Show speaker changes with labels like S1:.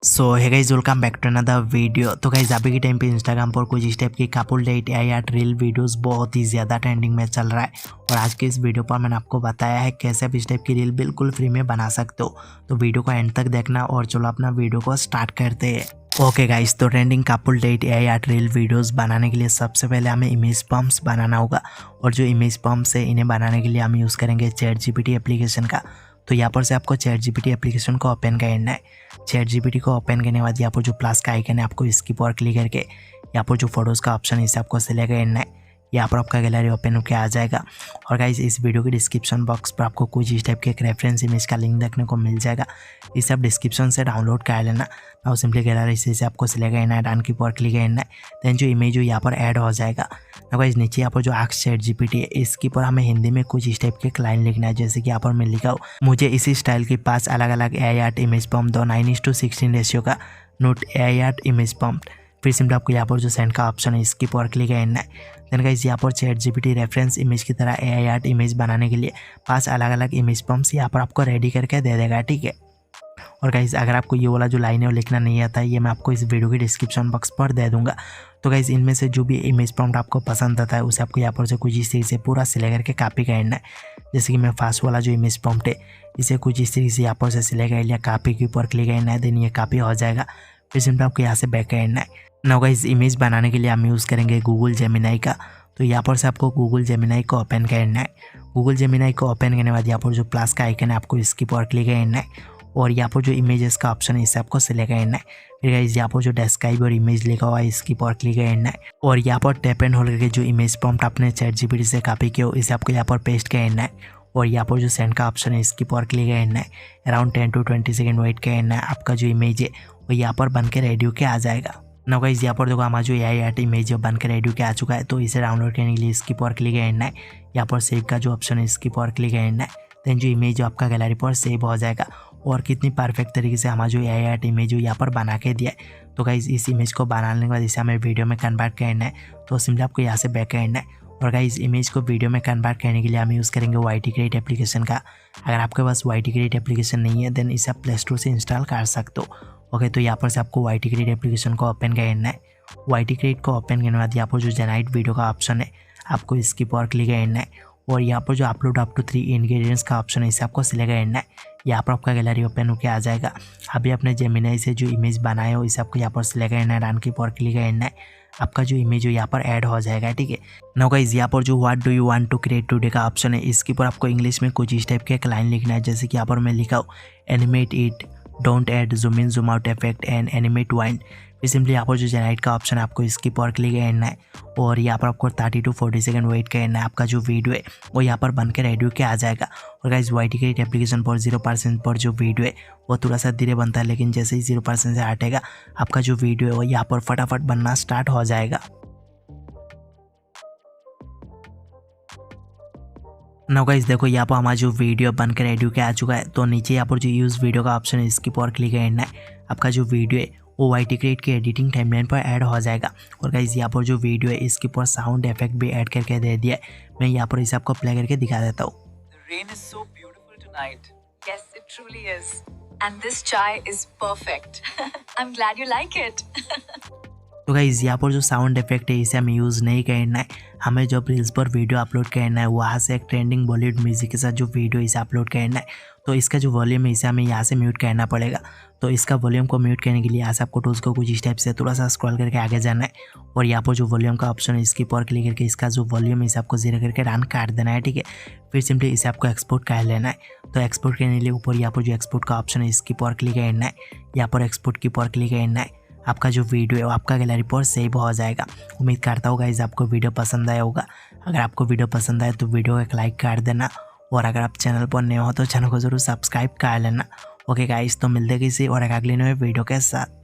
S1: सो है guys, welcome back to another video. तो guys अभी के टाइम पे इंस्टाग्राम पर कुछ इस टाइप की कपल डेट या रील वीडियोस बहुत ही ज़्यादा ट्रेंडिंग में चल रहा है। और आज के इस वीडियो पर मैंने आपको बताया है कैसे आप इस टाइप की रील बिल्कुल फ्री में बना सकते हो। तो वीडियो को एंड तक देखना और चलो अपना वीडियो को स्टार्ट करते हैं। ओके गाइस, तो ट्रेंडिंग कपल डेट या रील वीडियोस बनाने के लिए सबसे पहले हमें इमेज पम्प्स बनाना होगा। और जो इमेज पम्प्स है इन्हें बनाने के लिए हम यूज़ करेंगे ChatGPT एप्लीकेशन का। तो यहाँ पर से आपको ChatGPT एप्लीकेशन को ओपन करना है। ChatGPT को ओपन करने के बाद यहाँ पर जो प्लस का आइकन है आपको इसकी पर क्लिक करके यहाँ पर जो फोटोज़ का ऑप्शन है इसे आपको सिलेक्ट करना है। यहाँ पर आपका गैलरी ओपन होकर आ जाएगा। और गाइस इस वीडियो के डिस्क्रिप्शन बॉक्स पर आपको कुछ इस टाइप के एक रेफरेंस इमेज का लिंक देखने को मिल जाएगा। इसे आप डिस्क्रिप्शन से डाउनलोड कर लेना। और सिंपली गैलरी से आपको सिलेक्ट करना है, डन की पर क्लिक करना है। देन जो इमेज हो यहाँ पर ऐड हो जाएगा। ना गाइस नीचे यहाँ पर जो आस्क ChatGPT है इसके पर हमें हिंदी में कुछ इस टाइप के लाइन लिखना है। जैसे कि यहाँ पर मैं लिखा हूँ, मुझे इसी स्टाइल की 5 अलग अलग AI आर्ट इमेज पम्प दो 9:16 रेशियो का note AI art image pump. फिर सिंपली आपको यहाँ पर जो सेंड का ऑप्शन है इसकी पर क्लिक करना है। देन गाइस यहाँ पर ChatGPT रेफरेंस इमेज की तरह AI आर्ट इमेज बनाने के लिए 5 अलग अलग इमेज पम्प्स यहाँ पर आपको रेडी करके दे देगा, ठीक है। और गाइस अगर आपको ये वाला जो लाइन है वो लिखना नहीं आता है, ये मैं आपको इस वीडियो के डिस्क्रिप्शन बॉक्स पर दे दूंगा। तो गाइस इनमें से जो भी इमेज प्रॉम्प्ट आपको पसंद आता है उसे आपको यहाँ पर से कुछ इस तरीके से पूरा सिलेक्ट करके कॉपी करना है। जैसे कि मैं फर्स्ट वाला जो इमेज प्रॉम्प्ट है इसे कुछ इस तरीके से यहाँ पर से सिलेक्ट कर लिया, कॉपी के ऊपर क्लिक करना है। देन ये कॉपी हो जाएगा। फिर सिंपल आपको यहाँ से बैक करना है। नाउ गाइस इमेज बनाने के लिए हम यूज़ करेंगे गूगल जेमिनाई का। तो यहाँ पर से आपको गूगल जेमिनाई को ओपन करना है। गूगल जेमिनाई को ओपन करने के बाद यहाँ पर जो प्लस का आइकन है आपको इसकी पर क्लिक करना है। और यहाँ पर जो इमेजेस का ऑप्शन है इसे आपको सिलेक्ट करना है। फिर गाइस यहाँ पर जो डिस्क्राइब और इमेज लिखा हुआ है इसकी पर क्लिक करना है। और यहाँ पर टैप एंड होल्ड करके जो इमेज प्रॉम्प्ट आपने ChatGPT से कॉपी किया हो इसे आपको यहाँ पर पेस्ट करना है। और यहाँ पर जो सेंड का ऑप्शन है इसकी पर क्लिक करना है। अराउंड 10 to 20 सेकेंड वेट करना है। आपका जो इमेज है वो यहाँ पर बन के रेडी होके आ जाएगा। ना गाइस यहाँ पर देखो हमारा जो AI आर्ट इमेज बन के रेडी होके आ चुका है। तो इसे डाउनलोड करने के लिए इसकी पर क्लिक करना है। यहाँ पर सेव का जो ऑप्शन है इसकी पर क्लिक करना है। देन जो इमेज आपका गैलरी पर सेव हो जाएगा। और कितनी परफेक्ट तरीके से हमारा जो AI आर्ट इमेज यहाँ पर बना के दिया है। तो गाइस इस इमेज को बनाने के बाद इसे हमें वीडियो में कन्वर्ट करना है। तो सिंपली आपको यहाँ से बैक करना है। और गाइस इमेज को वीडियो में कन्वर्ट करने के लिए हम यूज़ करेंगे YT Create एप्लीकेशन का। अगर आपके पास YT Create एप्लीकेशन नहीं है देन इसे आप प्ले स्टोर से इंस्टॉल कर सकते हो। ओके, तो यहाँ पर से आपको YT Create एप्लीकेशन को ओपन करना है। YT Create को ओपन करने के बाद यहाँ पर जो जनरेट वीडियो का ऑप्शन है आपको इसकी पर क्लिक करना है। और यहाँ पर जो अपलोड अप टू 3 इंग्रेडिएंट्स का ऑप्शन है इसे आपको सिलेक्ट करना है। यहाँ पर आपका गैलरी ओपन होकर आ जाएगा। अभी अपने जेमिनाई से जो इमेज बनाए हो इसे आपको यहाँ पर सिलेक्ट करना है, रन की पर क्लिक करना है। आपका जो इमेज हो यहाँ पर ऐड हो जाएगा, ठीक है। नाउ गाइस यहाँ पर जो what do you want to create today का ऑप्शन है इसके ऊपर आपको इंग्लिश में कुछ इस टाइप के एक लाइन लिखना है। जैसे कि यहाँ पर मैं लिखा हूँ, animate it, don't add zoom in zoom out effect and animate wind. फिर सिंपली यहाँ पर जो जनरेट का ऑप्शन है आपको इसकी पर क्लिक करना है। और यहाँ पर आपको 30 to 40 सेकेंड वेट करना है। आपका जो वीडियो है वो यहाँ पर बनकर रेडी होकर आ जाएगा। और गाइस YT Create एप्लीकेशन पर 0% पर जो वीडियो है वो थोड़ा सा धीरे बनता है, लेकिन जैसे ही 0% से हटेगा आपका जो वीडियो है वो यहाँ पर फटाफट बनना स्टार्ट हो जाएगा। नाउ गाइस देखो यहाँ पर हमारा जो वीडियो बनकर रेडी होकर आ चुका है। तो नीचे यहाँ पर जो यूज़ वीडियो का ऑप्शन है इसकी पर क्लिक करना है। आपका जो वीडियो है वो YT Create की एडिटिंग टाइमलाइन पर ऐड हो जाएगा। और गाइस यहाँ पर जो वीडियो है इसके ऊपर साउंड इफेक्ट भी ऐड करके दे दिया है। मैं यहाँ पर इसे आपको प्ले करके दिखा देता हूँ।
S2: The rain is so beautiful tonight. Yes, it truly is. And this chai is perfect. I'm glad you like it.
S1: तो गाइस यहाँ पर जो साउंड इफेक्ट है इसे हमें यूज़ नहीं करना है। हमें जब रील्स पर वीडियो अपलोड करना है वहाँ से एक ट्रेंडिंग बॉलीवुड म्यूजिक के साथ जो वीडियो इसे अपलोड करना है। तो इसका जो वॉल्यूम है इसे हमें यहाँ से म्यूट करना पड़ेगा। तो इसका वॉल्यूम को म्यूट करने के लिए यहाँ से आपको टूल्स को कुछ इस टाइप से थोड़ा सा स्क्रॉल करके आगे जाना है। और यहाँ पर जो वॉल्यूम का ऑप्शन है इसकी पर क्लिक करके इसका जो वॉल्यूम है इसे आपको 0 करके रन काट देना है, ठीक है। फिर सिंपली इसे आपको एक्सपोर्ट कर लेना है। तो एक्सपोर्ट करने के लिए ऊपर यहाँ पर जो एक्सपोर्ट का ऑप्शन है इसकी पर क्लिक करना है। यहाँ पर एक्सपोर्ट की पर क्लिक करना है। आपका जो वीडियो है वो आपका गैलरी पर सेव हो जाएगा। उम्मीद करता हूँ गाइस आपको वीडियो पसंद आया होगा। अगर आपको वीडियो पसंद आए तो वीडियो को एक लाइक कर देना। और अगर आप चैनल पर नए हो तो चैनल को ज़रूर सब्सक्राइब कर लेना। ओके गाइस, तो मिलते किसी और एक अगली नए वीडियो के साथ।